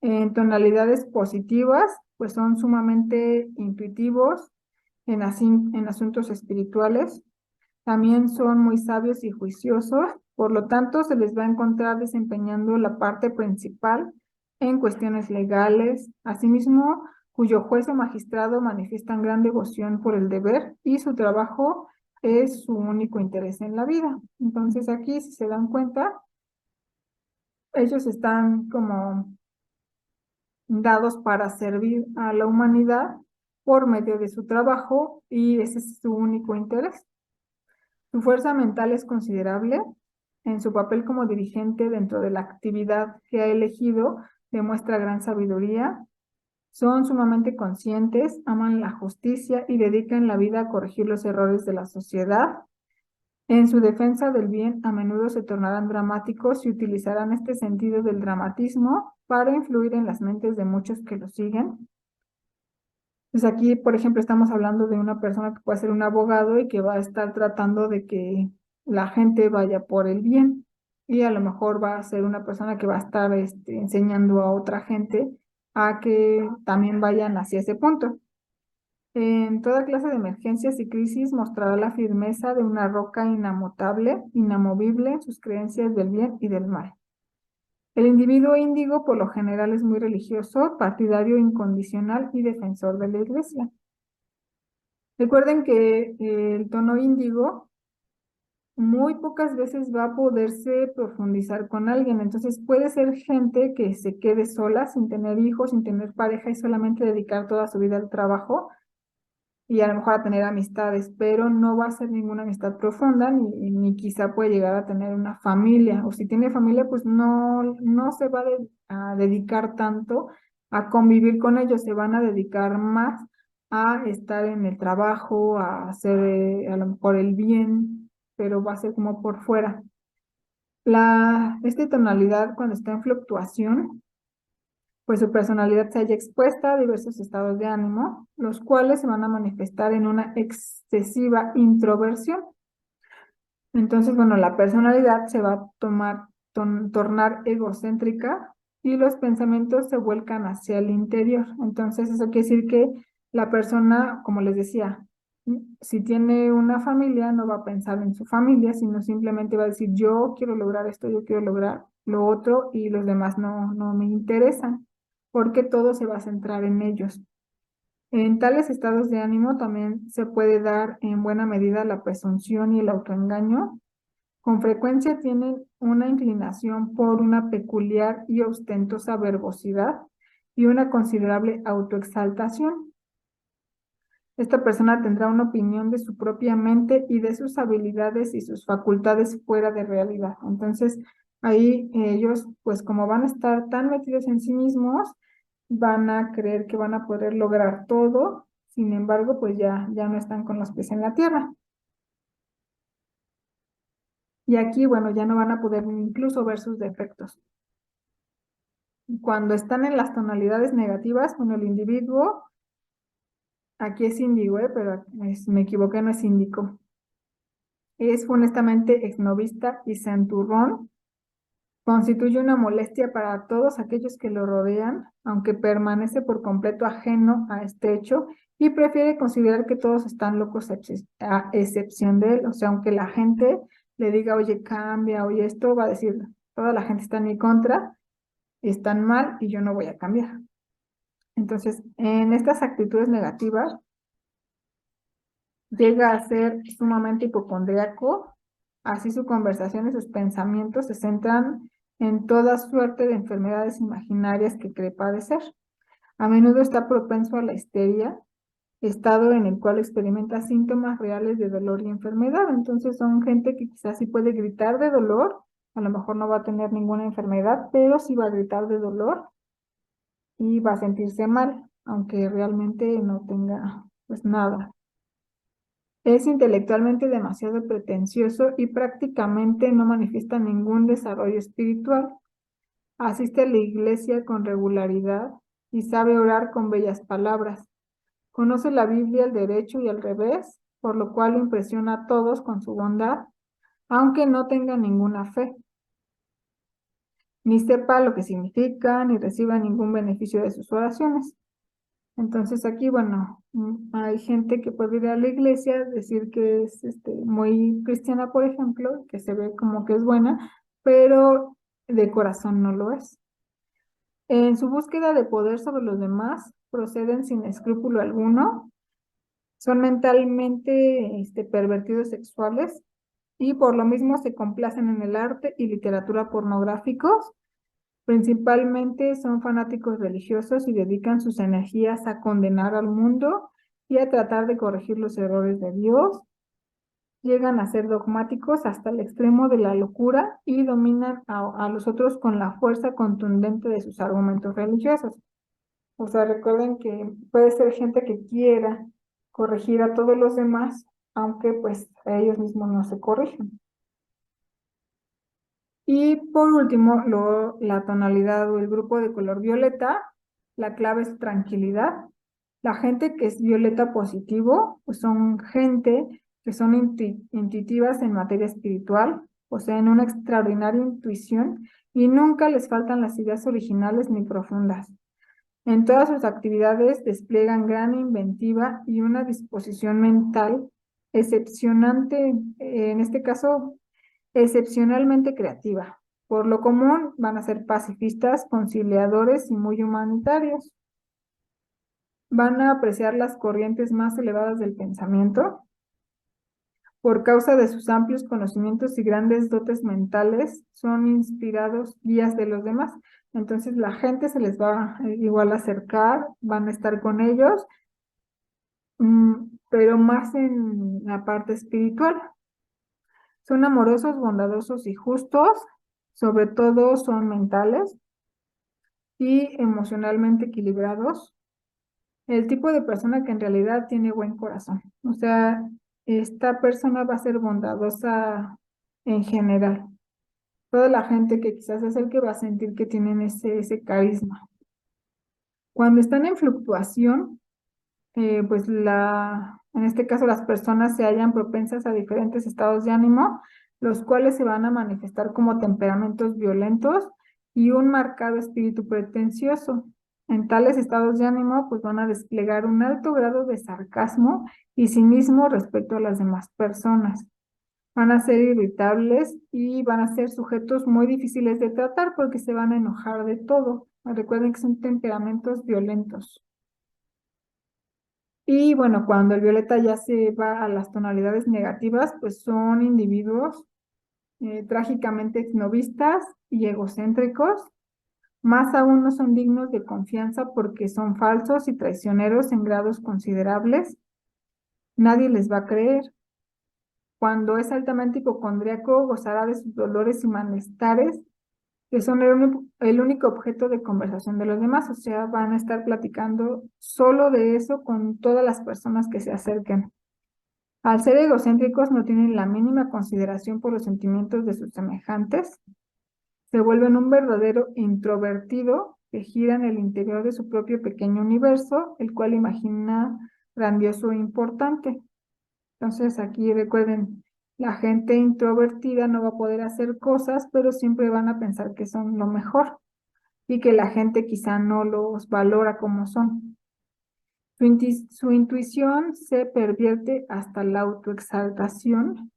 En tonalidades positivas, pues son sumamente intuitivos en asuntos espirituales. También son muy sabios y juiciosos, por lo tanto se les va a encontrar desempeñando la parte principal en cuestiones legales. Asimismo, cuyo juez o magistrado manifiestan gran devoción por el deber y su trabajo es su único interés en la vida. Entonces aquí, si se dan cuenta, ellos están como dados para servir a la humanidad por medio de su trabajo y ese es su único interés. Su fuerza mental es considerable. En su papel como dirigente dentro de la actividad que ha elegido, demuestra gran sabiduría. Son sumamente conscientes, aman la justicia y dedican la vida a corregir los errores de la sociedad. En su defensa del bien, a menudo se tornarán dramáticos y utilizarán este sentido del dramatismo para influir en las mentes de muchos que lo siguen. Pues aquí, por ejemplo, estamos hablando de una persona que puede ser un abogado y que va a estar tratando de que la gente vaya por el bien. Y a lo mejor va a ser una persona que va a estar enseñando a otra gente a que también vayan hacia ese punto. En toda clase de emergencias y crisis mostrará la firmeza de una roca inamutable, inamovible en sus creencias del bien y del mal. El individuo índigo por lo general es muy religioso, partidario incondicional y defensor de la iglesia. Recuerden que el tono índigo muy pocas veces va a poderse profundizar con alguien, entonces puede ser gente que se quede sola, sin tener hijos, sin tener pareja y solamente dedicar toda su vida al trabajo y a lo mejor a tener amistades, pero no va a ser ninguna amistad profunda ni quizá puede llegar a tener una familia, o si tiene familia, pues no se va a dedicar tanto a convivir con ellos, se van a dedicar más a estar en el trabajo, a hacer a lo mejor el bien, pero va a ser como por fuera. Esta tonalidad cuando está en fluctuación, pues su personalidad se halla expuesta a diversos estados de ánimo, los cuales se van a manifestar en una excesiva introversión. Entonces, bueno, la personalidad se va a tornar egocéntrica y los pensamientos se vuelcan hacia el interior. Entonces, eso quiere decir que la persona, como les decía, si tiene una familia, no va a pensar en su familia, sino simplemente va a decir, yo quiero lograr esto, yo quiero lograr lo otro y los demás no me interesan, porque todo se va a centrar en ellos. En tales estados de ánimo también se puede dar en buena medida la presunción y el autoengaño. Con frecuencia tienen una inclinación por una peculiar y ostentosa verbosidad y una considerable autoexaltación. Esta persona tendrá una opinión de su propia mente y de sus habilidades y sus facultades fuera de realidad. Entonces, ahí ellos, pues como van a estar tan metidos en sí mismos, van a creer que van a poder lograr todo, sin embargo, pues ya no están con los pies en la tierra. Y aquí, bueno, ya no van a poder incluso ver sus defectos. Cuando están en las tonalidades negativas, bueno, el individuo, aquí es índigo, pero me equivoqué, no es índico. Es funestamente exnovista y santurrón. Constituye una molestia para todos aquellos que lo rodean, aunque permanece por completo ajeno a este hecho y prefiere considerar que todos están locos a excepción de él. O sea, aunque la gente le diga, oye, cambia, oye, esto va a decir, toda la gente está en mi contra, están mal y yo no voy a cambiar. Entonces, en estas actitudes negativas, llega a ser sumamente hipocondríaco, así su conversación y sus pensamientos se centran en toda suerte de enfermedades imaginarias que cree padecer. A menudo está propenso a la histeria, estado en el cual experimenta síntomas reales de dolor y enfermedad. Entonces son gente que quizás sí puede gritar de dolor, a lo mejor no va a tener ninguna enfermedad, pero sí va a gritar de dolor y va a sentirse mal, aunque realmente no tenga pues nada. Es intelectualmente demasiado pretencioso y prácticamente no manifiesta ningún desarrollo espiritual. Asiste a la iglesia con regularidad y sabe orar con bellas palabras. Conoce la Biblia al derecho y al revés, por lo cual impresiona a todos con su bondad, aunque no tenga ninguna fe, ni sepa lo que significa, ni reciba ningún beneficio de sus oraciones. Entonces aquí, bueno, hay gente que puede ir a la iglesia, decir que es muy cristiana, por ejemplo, que se ve como que es buena, pero de corazón no lo es. En su búsqueda de poder sobre los demás, proceden sin escrúpulo alguno, son mentalmente pervertidos sexuales y por lo mismo se complacen en el arte y literatura pornográficos. Principalmente son fanáticos religiosos y dedican sus energías a condenar al mundo y a tratar de corregir los errores de Dios. llegan a ser dogmáticos hasta el extremo de la locura y dominan a los otros con la fuerza contundente de sus argumentos religiosos. O sea, recuerden que puede ser gente que quiera corregir a todos los demás, aunque pues a ellos mismos no se corrigen. Y por último, la tonalidad o el grupo de color violeta, la clave es tranquilidad. La gente que es violeta positivo, pues son gente que son intuitivas en materia espiritual, poseen una extraordinaria intuición y nunca les faltan las ideas originales ni profundas. En todas sus actividades despliegan gran inventiva y una disposición mental excepcionante, en este caso, excepcionalmente creativa. Por lo común van a ser pacifistas, conciliadores y muy humanitarios. Van a apreciar las corrientes más elevadas del pensamiento. Por causa de sus amplios conocimientos y grandes dotes mentales, son inspirados guías de los demás. Entonces la gente se les va igual a acercar, van a estar con ellos, pero más en la parte espiritual. Son amorosos, bondadosos y justos, sobre todo son mentales y emocionalmente equilibrados. El tipo de persona que en realidad tiene buen corazón. O sea, esta persona va a ser bondadosa en general. Toda la gente que quizás es el que va a sentir que tienen ese carisma. Cuando están en fluctuación, pues en este caso las personas se hallan propensas a diferentes estados de ánimo, los cuales se van a manifestar como temperamentos violentos y un marcado espíritu pretencioso. En tales estados de ánimo, pues van a desplegar un alto grado de sarcasmo y cinismo respecto a las demás personas. Van a ser irritables y van a ser sujetos muy difíciles de tratar porque se van a enojar de todo. Recuerden que son temperamentos violentos. Y bueno, cuando el violeta ya se va a las tonalidades negativas, pues son individuos trágicamente exnovistas y egocéntricos. Más aún no son dignos de confianza porque son falsos y traicioneros en grados considerables. Nadie les va a creer. Cuando es altamente hipocondríaco, gozará de sus dolores y malestares, que son el único objeto de conversación de los demás. O sea, van a estar platicando solo de eso con todas las personas que se acerquen. Al ser egocéntricos, no tienen la mínima consideración por los sentimientos de sus semejantes. Se vuelven un verdadero introvertido que gira en el interior de su propio pequeño universo, el cual imagina grandioso e importante. Entonces aquí recuerden, la gente introvertida no va a poder hacer cosas, pero siempre van a pensar que son lo mejor y que la gente quizá no los valora como son. Su intuición se pervierte hasta la autoexaltación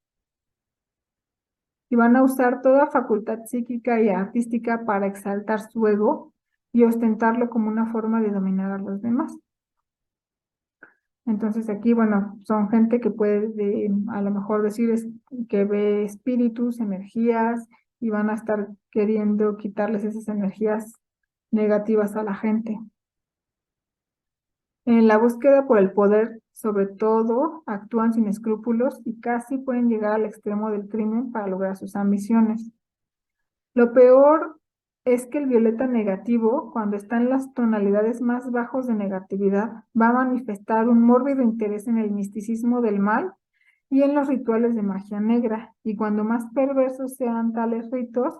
y van a usar toda facultad psíquica y artística para exaltar su ego y ostentarlo como una forma de dominar a los demás. Entonces aquí, bueno, son gente que puede a lo mejor decir que ve espíritus, energías y van a estar queriendo quitarles esas energías negativas a la gente. En la búsqueda por el poder, sobre todo, actúan sin escrúpulos y casi pueden llegar al extremo del crimen para lograr sus ambiciones. Lo peor es que el violeta negativo, cuando está en las tonalidades más bajos de negatividad, va a manifestar un mórbido interés en el misticismo del mal y en los rituales de magia negra. Y cuando más perversos sean tales ritos,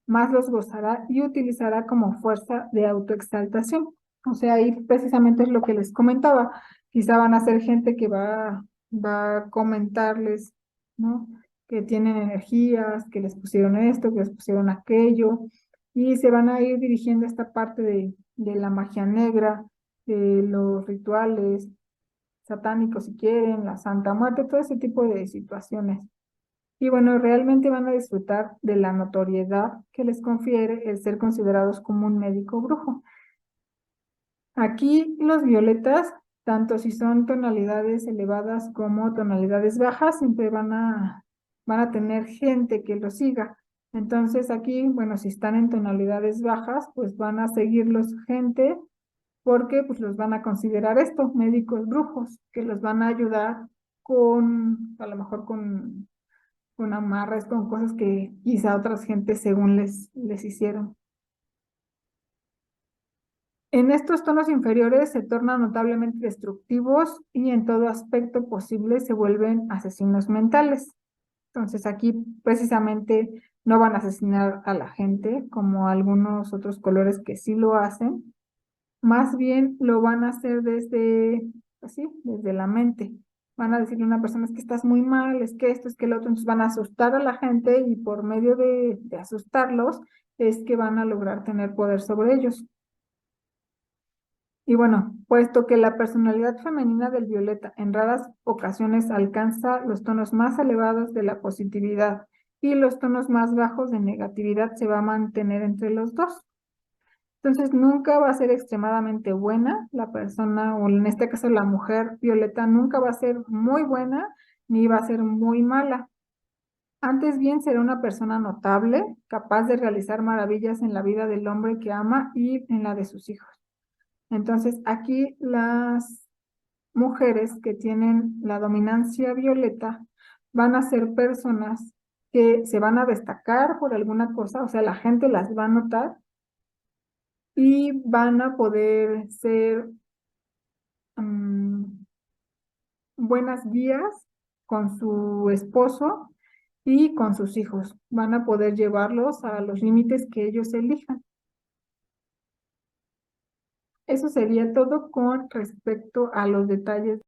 más los gozará y utilizará como fuerza de autoexaltación. O sea, ahí precisamente es lo que les comentaba. Quizá van a ser gente que va a comentarles, ¿no? Que tienen energías, que les pusieron esto, que les pusieron aquello, y se van a ir dirigiendo a esta parte de la magia negra, de los rituales satánicos si quieren, la Santa Muerte, todo ese tipo de situaciones. Y bueno, realmente van a disfrutar de la notoriedad que les confiere el ser considerados como un médico brujo. Aquí los violetas, tanto si son tonalidades elevadas como tonalidades bajas, siempre van a tener gente que los siga. Entonces aquí, bueno, si están en tonalidades bajas, pues van a seguirlos gente porque pues los van a considerar esto, médicos brujos, que los van a ayudar a lo mejor con amarres, con cosas que quizá otras gentes según les hicieron. En estos tonos inferiores se tornan notablemente destructivos y en todo aspecto posible se vuelven asesinos mentales. Entonces aquí precisamente no van a asesinar a la gente como algunos otros colores que sí lo hacen, más bien lo van a hacer desde, así, desde la mente. Van a decirle a una persona, es que estás muy mal, es que esto, es que el otro, entonces van a asustar a la gente y por medio de asustarlos es que van a lograr tener poder sobre ellos. Y bueno, puesto que la personalidad femenina del violeta en raras ocasiones alcanza los tonos más elevados de la positividad y los tonos más bajos de negatividad se va a mantener entre los dos. Entonces nunca va a ser extremadamente buena la persona, o en este caso la mujer violeta, nunca va a ser muy buena ni va a ser muy mala. Antes bien será una persona notable, capaz de realizar maravillas en la vida del hombre que ama y en la de sus hijos. Entonces aquí las mujeres que tienen la dominancia violeta van a ser personas que se van a destacar por alguna cosa, o sea, la gente las va a notar y van a poder ser buenas guías con su esposo y con sus hijos. Van a poder llevarlos a los límites que ellos elijan. Eso sería todo con respecto a los detalles